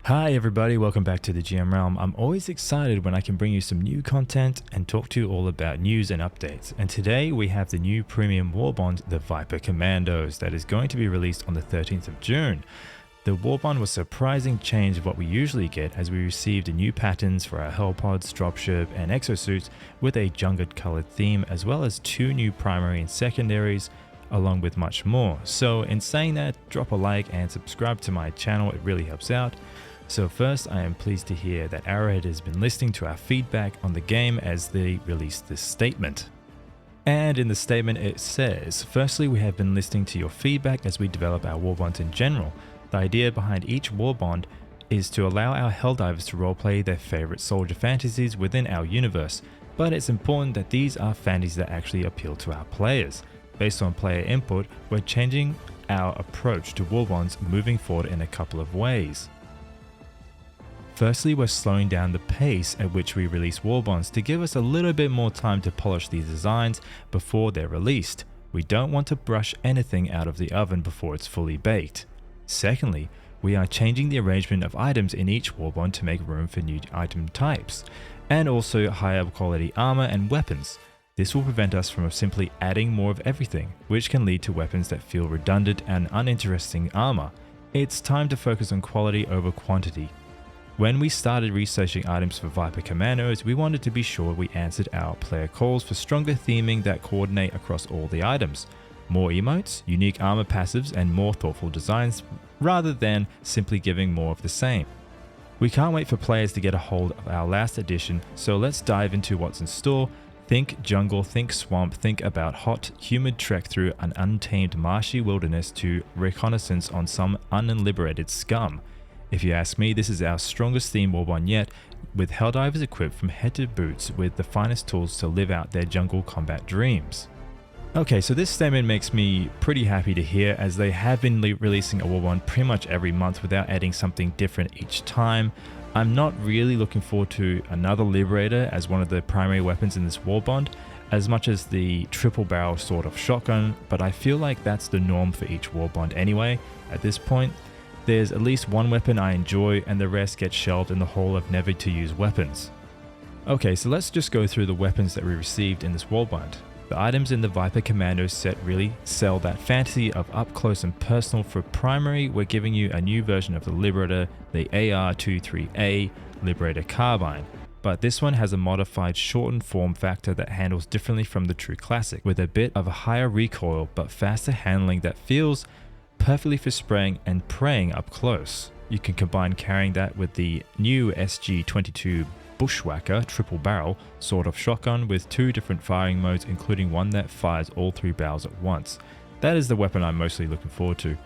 Hi everybody, welcome back to the GM Realm. I'm always excited when I can bring you some new content and talk to you all about news and updates. And today we have the new premium warbond, the VIPER Commandos, that is going to be released on the 13th of June. The warbond was a surprising change of what we usually get, as we received new patterns for our hellpods, dropship and exosuits with a jungle colored theme, as well as 2 new primary and secondaries, along with much more. So in saying that, drop a like and subscribe to my channel, it really helps out. So first, I am pleased to hear that Arrowhead has been listening to our feedback on the game as they released this statement. And in the statement it says, firstly, we have been listening to your feedback as we develop our warbonds in general. The idea behind each warbond is to allow our Helldivers to roleplay their favorite soldier fantasies within our universe, but it's important that these are fantasies that actually appeal to our players. Based on player input, we're changing our approach to warbonds moving forward in a couple of ways. Firstly, we're slowing down the pace at which we release warbonds to give us a little bit more time to polish these designs before they're released. We don't want to brush anything out of the oven before it's fully baked. Secondly, we are changing the arrangement of items in each warbond to make room for new item types, and also higher quality armor and weapons. This will prevent us from simply adding more of everything, which can lead to weapons that feel redundant and uninteresting armor. It's time to focus on quality over quantity. When we started researching items for VIPER Commandos, we wanted to be sure we answered our player calls for stronger theming that coordinate across all the items. More emotes, unique armor passives, and more thoughtful designs, rather than simply giving more of the same. We can't wait for players to get a hold of our last edition, so let's dive into what's in store. Think jungle, think swamp, think about hot, humid trek through an untamed marshy wilderness to reconnaissance on some unliberated scum. If you ask me, this is our strongest theme warbond yet, with Helldivers equipped from head to boots with the finest tools to live out their jungle combat dreams. Okay, so this statement makes me pretty happy to hear, as they have been releasing a warbond pretty much every month without adding something different each time. I'm not really looking forward to another Liberator as one of the primary weapons in this warbond, as much as the triple barrel sort of shotgun, but I feel like that's the norm for each warbond anyway at this point. There's at least one weapon I enjoy, and the rest gets shelved in the hall of never to use weapons. Okay, so let's just go through the weapons that we received in this warbond. The items in the VIPER Commandos set really sell that fantasy of up close and personal. For primary, we're giving you a new version of the Liberator, the AR-23A Liberator Carbine. But this one has a modified shortened form factor that handles differently from the true classic, with a bit of a higher recoil but faster handling that feels perfectly for spraying and praying up close. You can combine carrying that with the new SG-22 Bushwhacker triple barrel sort of shotgun with 2 different firing modes, including one that fires all 3 barrels at once. That is the weapon I'm mostly looking forward to.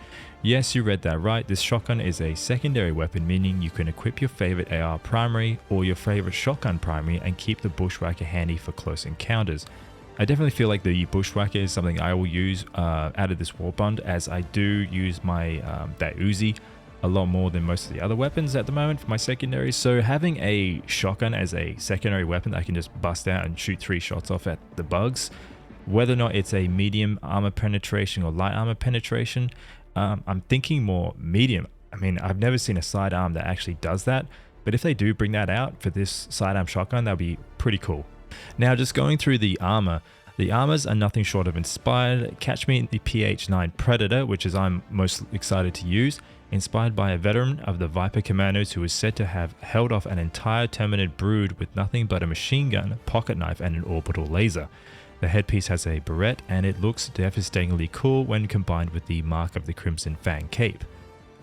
Yes, you read that right, this shotgun is a secondary weapon, meaning you can equip your favorite AR primary or your favorite shotgun primary and keep the Bushwhacker handy for close encounters. I definitely feel like the Bushwhacker is something I will use out of this warbond, as I do use my that Uzi a lot more than most of the other weapons at the moment for my secondaries. So having a shotgun as a secondary weapon that I can just bust out and shoot 3 shots off at the bugs, whether or not it's a medium armor penetration or light armor penetration, I'm thinking more medium. I mean, I've never seen a sidearm that actually does that, but if they do bring that out for this sidearm shotgun, that'll be pretty cool. Now, just going through the armors are nothing short of inspired. Catch me in the PH9 Predator, which is I'm most excited to use, inspired by a veteran of the VIPER Commandos who is said to have held off an entire Terminid brood with nothing but a machine gun, pocket knife and an orbital laser. The headpiece has a barrette, and it looks devastatingly cool when combined with the Mark of the Crimson Fang cape.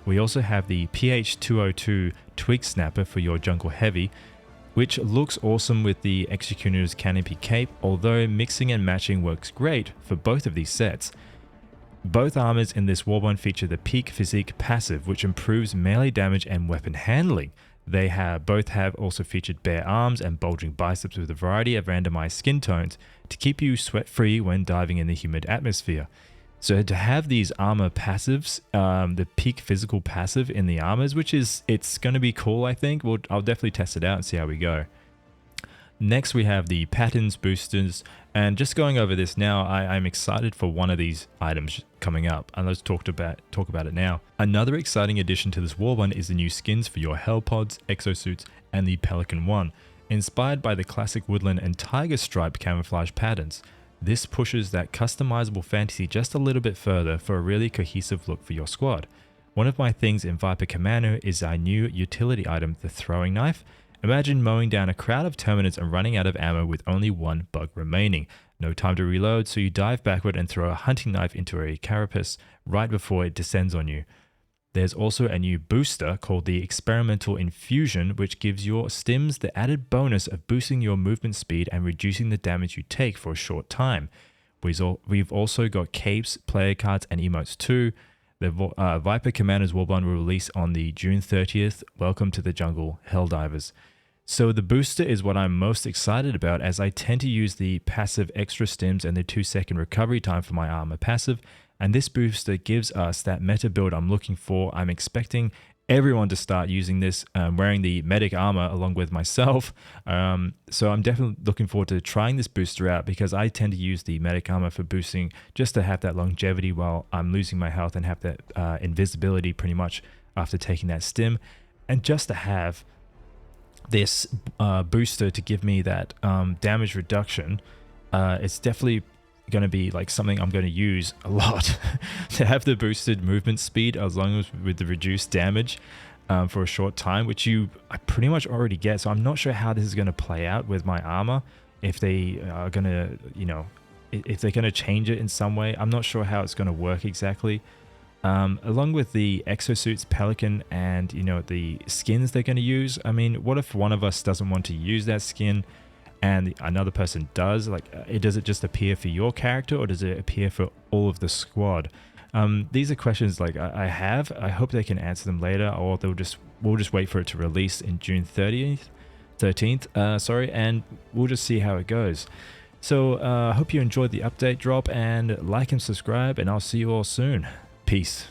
We also have the PH202 Twig Snapper for your jungle heavy, which looks awesome with the Executioner's Canopy cape, although mixing and matching works great for both of these sets. Both armors in this warbond feature the Peak Physique passive, which improves melee damage and weapon handling. They both have also featured bare arms and bulging biceps with a variety of randomized skin tones to keep you sweat-free when diving in the humid atmosphere. So to have these armor passives, the peak physical passive in the armors, it's going to be cool, I think. I'll definitely test it out and see how we go. Next, we have the patterns boosters, and just going over this now, I'm excited for one of these items coming up, and let's talk about it now. Another exciting addition to this Warbond is the new skins for your Hell Pods, Exosuits, and the Pelican One. Inspired by the classic woodland and tiger stripe camouflage patterns, this pushes that customizable fantasy just a little bit further for a really cohesive look for your squad. One of my things in VIPER Commando is our new utility item, the throwing knife. Imagine mowing down a crowd of Terminids and running out of ammo with only one bug remaining. No time to reload, so you dive backward and throw a hunting knife into a carapace right before it descends on you. There's also a new booster called the Experimental Infusion, which gives your stims the added bonus of boosting your movement speed and reducing the damage you take for a short time. We've also got capes, player cards, and emotes too. The VIPER Commandos Warbond will release on the June 30th. Welcome to the jungle, Helldivers. So the booster is what I'm most excited about, as I tend to use the passive extra stims and the 2-second recovery time for my armor passive, and this booster gives us that meta build I'm looking for. I'm expecting everyone to start using this, wearing the medic armor along with myself. So I'm definitely looking forward to trying this booster out, because I tend to use the medic armor for boosting just to have that longevity while I'm losing my health and have that invisibility pretty much after taking that stim, and just to have this booster to give me that damage reduction. It's definitely going to be like something I'm going to use a lot to have the boosted movement speed as long as with the reduced damage for a short time, which I pretty much already get. So I'm not sure how this is going to play out with my armor, if they are going to, if they're going to change it in some way. I'm not sure how it's going to work exactly. Along with the exosuits, Pelican, and the skins they're going to use. I mean, what if one of us doesn't want to use that skin and another person does? Like, does it just appear for your character, or does it appear for all of the squad? These are questions like I have. I hope they can answer them later, or we'll just wait for it to release in June 13th, and we'll just see how it goes. So I hope you enjoyed the update drop, and like and subscribe, and I'll see you all soon. Peace.